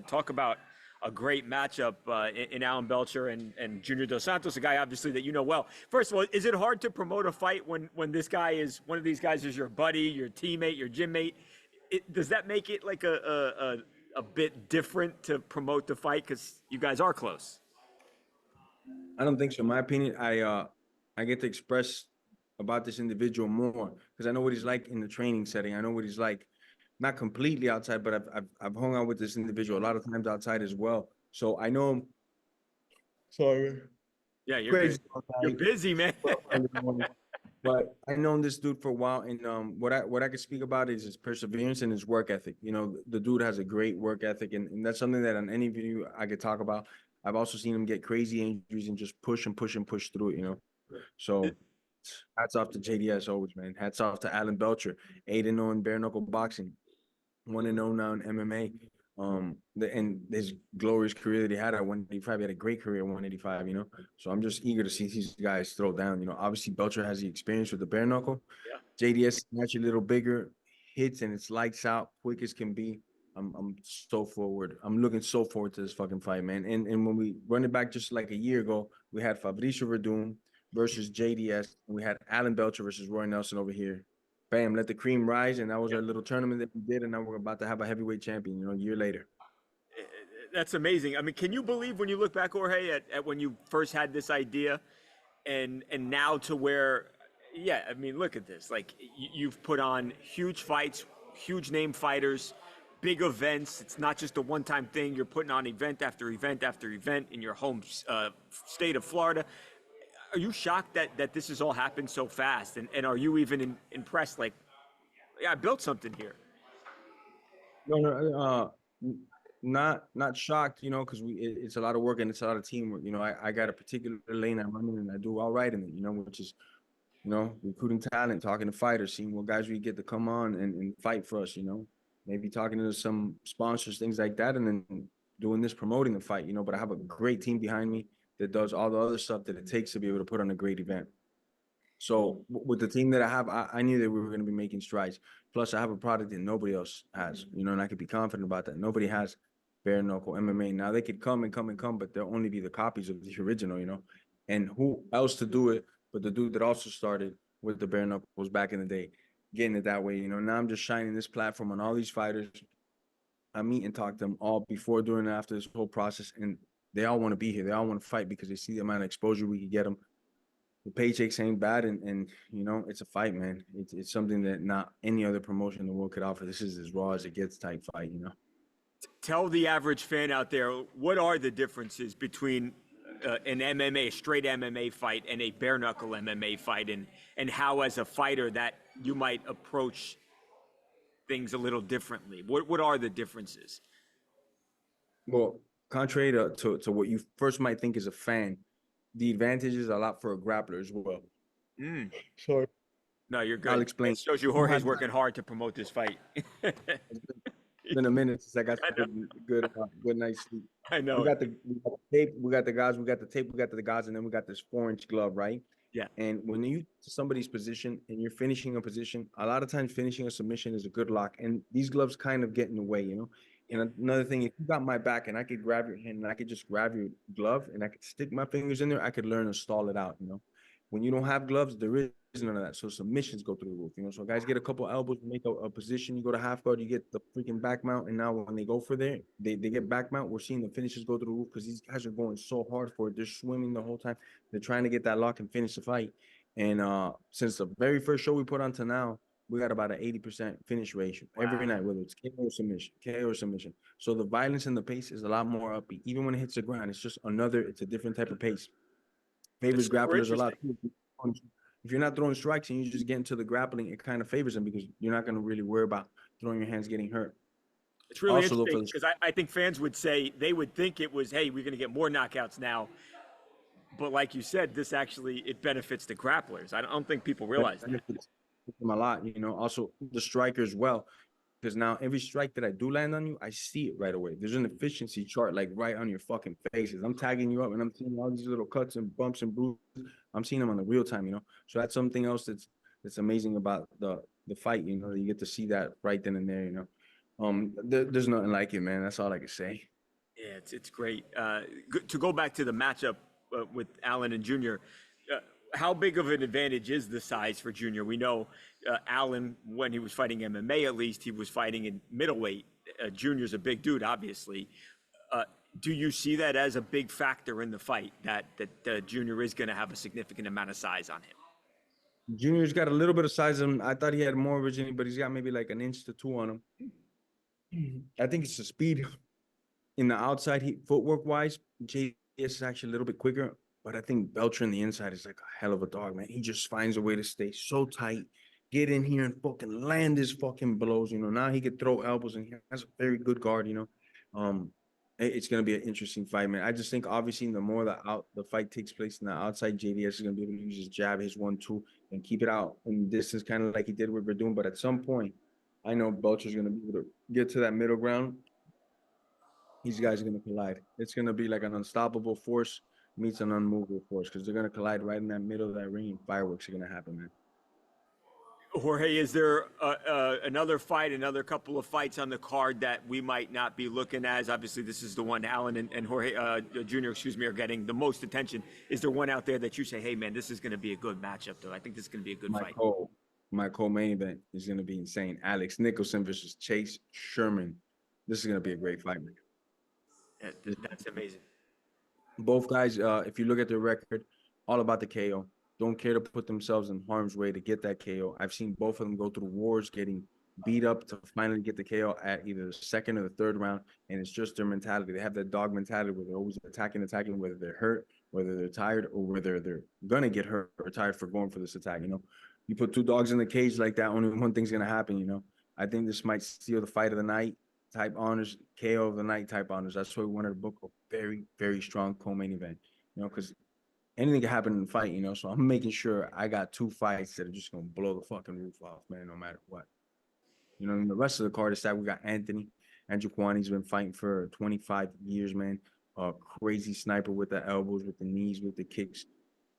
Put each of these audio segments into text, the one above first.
Talk about a great matchup in Alan Belcher and Junior Dos Santos, a guy obviously that you know well. First of all, is it hard to promote a fight when this guy is one of these guys is your buddy, your teammate, your gym mate? Does that make it like a bit different to promote the fight because you guys are close? I don't think so. In my opinion, I get to express about this individual more because I know what he's like in the training setting. I know what he's like, not completely outside, but I've hung out with this individual a lot of times outside as well. So I know him. Sorry, Yeah, you're good. crazy. You're busy, man. But I known this dude for a while, and what I could speak about is his perseverance and his work ethic. You know, the dude has a great work ethic, and that's something that on any video I could talk about. I've also seen him get crazy injuries and just push and push and push through it. You know, so hats off to JDS always, man. Hats off to Alan Belcher, 8-0 in bare knuckle boxing, 1-0 now in MMA. And his glorious career that he had at 185, he had a great career at 185, you know. So I'm just eager to see these guys throw down. You know, obviously Belcher has the experience with the bare knuckle. Yeah. JDS is naturally a little bigger, hits and it's lights out, quick as can be. I'm so forward. I'm looking so forward to this fucking fight, man. And when we run it back just like a year ago, we had Fabricio Verdun versus JDS, and we had Alan Belcher versus Roy Nelson over here. Bam, let the cream rise, and that was our little tournament that we did, and now we're about to have a heavyweight champion, you know, a year later. That's amazing. I mean, can you believe when you look back, Jorge, at when you first had this idea and now to where, yeah, I mean, look at this. Like you've put on huge fights, huge name fighters, big events. It's not just a one-time thing. You're putting on event after event after event in your home state of Florida. Are you shocked that this has all happened so fast? And are you even impressed? Like, yeah, I built something here. No, no, not shocked, you know, because it's a lot of work and it's a lot of teamwork. You know, I got a particular lane I'm running and I do all right in it, you know, which is, you know, recruiting talent, talking to fighters, seeing what guys we get to come on and fight for us, you know, maybe talking to some sponsors, things like that, and then doing this, promoting the fight, you know. But I have a great team behind me that does all the other stuff that it takes to be able to put on a great event. So with the team that I have, I knew that we were going to be making strides. Plus, I have a product that nobody else has, you know, and I could be confident about that. Nobody has bare knuckle MMA. Now they could come and come and come, but they'll only be the copies of the original, you know. And who else to do it but the dude that also started with the bare knuckles back in the day, getting it that way, you know. Now I'm just shining this platform on all these fighters. I meet and talk to them all before, during, and after this whole process, and they all want to be here. They all want to fight because they see the amount of exposure we could get them. The paychecks ain't bad, and you know, it's a fight, man. It's something that not any other promotion in the world could offer. This is as raw as it gets type fight, you know. Tell the average fan out there what are the differences between an MMA, a straight MMA fight, and a bare knuckle MMA fight, and how as a fighter that you might approach things a little differently. What are the differences? Well, contrary to what you first might think as a fan, the advantage is a lot for a grappler as well. Mm. Sorry. No, you're I'll good. explain. It shows you Jorge's working hard to promote this fight. It's been a minute since I got some good night's sleep. I know We it. got the tape, we got the guys, we got the tape, we got the guys, and then we got this 4-inch glove, right? Yeah. And when you to somebody's position and you're finishing a position, a lot of times finishing a submission is a good lock, and these gloves kind of get in the way, you know. And another thing, if you got my back and I could grab your hand and I could just grab your glove and I could stick my fingers in there, I could learn to stall it out, you know. When you don't have gloves, there is none of that. So submissions go through the roof, you know. So guys get a couple elbows, make a position, you go to half guard, you get the freaking back mount. And now when they go for there, they get back mount. We're seeing the finishes go through the roof because these guys are going so hard for it. They're swimming the whole time. They're trying to get that lock and finish the fight. And since the very first show we put on to now, we got about an 80% finish ratio every night, whether it's KO or submission, KO or submission. So the violence and the pace is a lot more upbeat. Even when it hits the ground, it's a different type of pace. It's Favors super grapplers a lot. interesting. If you're not throwing strikes and you just get into the grappling, it kind of favors them because you're not going to really worry about throwing your hands getting hurt. It's really Also, look interesting for the because I think fans would say they would think it was, hey, we're going to get more knockouts now. But like you said, this actually it benefits the grapplers. I don't think people realize that. benefits them a lot, you know. Also, the striker as well, because now every strike that I do land on you, I see it right away. There's an efficiency chart like right on your fucking faces. I'm tagging you up and I'm seeing all these little cuts and bumps and bruises. I'm seeing them on the real time, you know. So that's something else that's amazing about the fight, you know. You get to see that right then and there, you know. There's nothing like it, man. That's all I can say. it's great. To go back to the matchup with Allen and Junior, how big of an advantage is the size for Junior? We know Allen, when he was fighting MMA, at least he was fighting in middleweight. Junior's a big dude, obviously. Do you see that as a big factor in the fight, that Junior is going to have a significant amount of size on him? Junior's got a little bit of size on him. I thought he had more originally, but he's got maybe like an inch to two on him. I think it's the speed in the outside, footwork wise. JS is actually a little bit quicker, but I think Belcher in the inside is like a hell of a dog, man. He just finds a way to stay so tight, get in here and fucking land his fucking blows. You know, now he could throw elbows, and he has a very good guard. You know, it's gonna be an interesting fight, man. I just think obviously the more the fight takes place in the outside, JDS is gonna be able to use his jab, his 1-2, and keep it out in distance, kind of like he did with Verdun. But at some point, I know Belcher's gonna be able to get to that middle ground. These guys are gonna collide. It's gonna be like an unstoppable force meets an unmovable force, because they're gonna collide right in that middle of that ring, and fireworks are gonna happen, man. Jorge, is there another fight, another couple of fights on the card that we might not be looking at? Obviously, this is the one Allen and Jorge Jr., are getting the most attention. Is there one out there that you say, hey, man, this is going to be a good matchup, though? I think this is going to be a good fight. My co-main event is going to be insane. Alex Nicholson versus Chase Sherman. This is going to be a great fight, man. That's amazing. Both guys, if you look at their record, all about the KO. Don't care to put themselves in harm's way to get that KO. I've seen both of them go through wars, getting beat up to finally get the KO at either the second or the third round, and it's just their mentality. They have that dog mentality where they're always attacking, whether they're hurt, whether they're tired, or whether they're gonna get hurt or tired for going for this attack. You know, you put two dogs in the cage like that, only one thing's gonna happen. You know, I think this might steal the fight of the night type honors, KO of the night type honors. That's why we wanted to book a very, very strong co-main event. You know, because anything can happen in the fight, you know. So I'm making sure I got two fights that are just gonna blow the fucking roof off, man, no matter what. You know, and the rest of the card is that we got Andrew Kwani's been fighting for 25 years, man. Crazy sniper with the elbows, with the knees, with the kicks.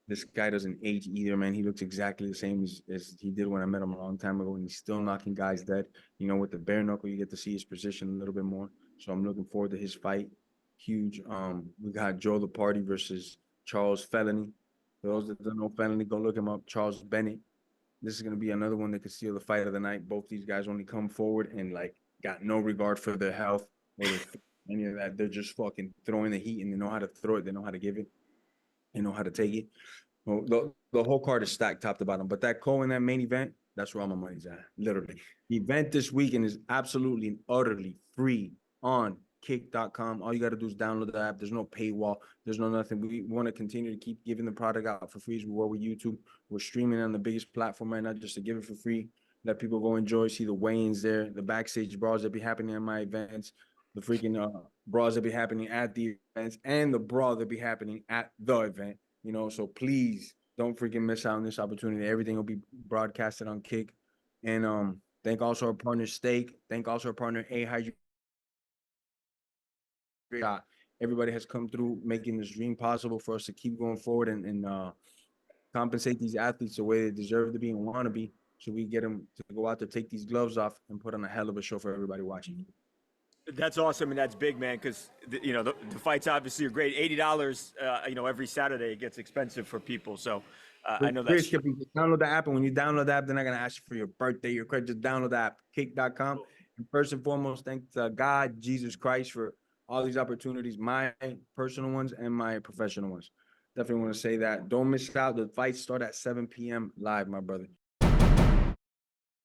This guy doesn't age either, man. He looks exactly the same as he did when I met him a long time ago, and he's still knocking guys dead. You know, with the bare knuckle, you get to see his position a little bit more. So I'm looking forward to his fight. Huge. We got Joe the Party versus Charles Felony. For those that don't know Felony, go look him up. Charles Bennett. This is gonna be another one that could steal the fight of the night. Both these guys only come forward and like got no regard for their health or any of that. They're just fucking throwing the heat, and they know how to throw it. They know how to give it. They know how to take it. Well, the whole card is stacked top to bottom. But that in that main event, that's where all my money's at. Literally. The event this weekend is absolutely and utterly free on kick.com. All you got to do is download the app. There's no paywall. There's no nothing. We want to continue to keep giving the product out for free as we were with YouTube. We're streaming on the biggest platform right now just to give it for free. Let people go enjoy, see the weigh-ins there, the backstage brawls that be happening at my events, the freaking brawls that be happening at the events, and the brawl that be happening at the event. You know, so please don't freaking miss out on this opportunity. Everything will be broadcasted on Kick. And thank also our partner Steak. Thank also our partner A Everybody has come through making this dream possible for us to keep going forward and compensate these athletes the way they deserve to be and want to be, so we get them to go out there, take these gloves off, and put on a hell of a show for everybody watching. That's awesome, and that's big, man, because you know the fights obviously are great. $80, you know, every Saturday it gets expensive for people. So I know that's download the app, and when you download the app, they're not gonna ask you for your birthday, your credit. Just download the app, kick.com. And first and foremost, thanks to God, Jesus Christ, for all these opportunities, my personal ones and my professional ones. Definitely want to say that. Don't miss out. The fights start at 7 p.m. live, my brother.